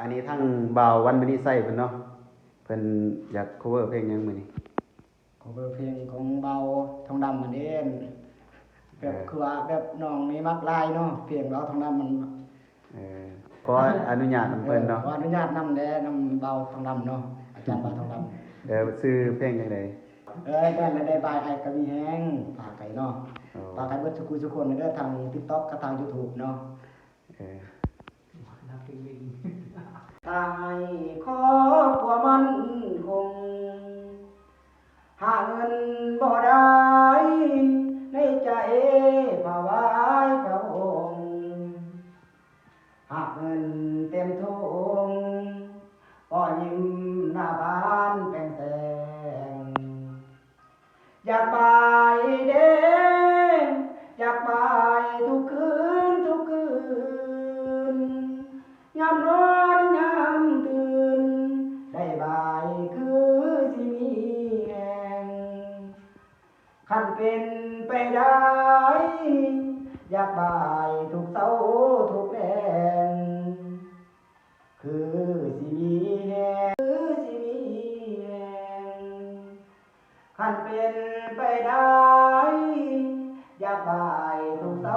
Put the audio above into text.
อันนี้ทั้งบ่าววันมณีไส้เพิ่นเนาะเพิ่นอยาก cover เพลงหยังมื้อนี้ cover เพลงของเบาทองดำมันเองแบบคือว่าแบบน้องนี่มักลายเนาะเพลงเบาทองดำมันขออนุญาตนำเพิ่นเนาะขออนุญาตนำแด่นำเบาทองดำเนาะอาจารย์เบาทองดำชื่อเพลงจังได๋ได้บายไอ้กะมีแฮงฝากไก่เนาะฝากไก่เบิดทุกคนเด้อทาง TikTok กับทาง YouTube เนาะตายขอความมันคงหาเงินบ่ได้ในใจภาวายพระองค์หากเงินเต็มถุงก็ยิ้มหน้าบ้านแปลงแสงอยากไปเด้อยากไปทุกคืนยามนอนยามตื่นได้บายคือสิมีแหงคันเป็นไปได้อยากบายทุกเสาทุกแรงคือสิมีแหงคันเป็นไปได้อยากบายทุกเสา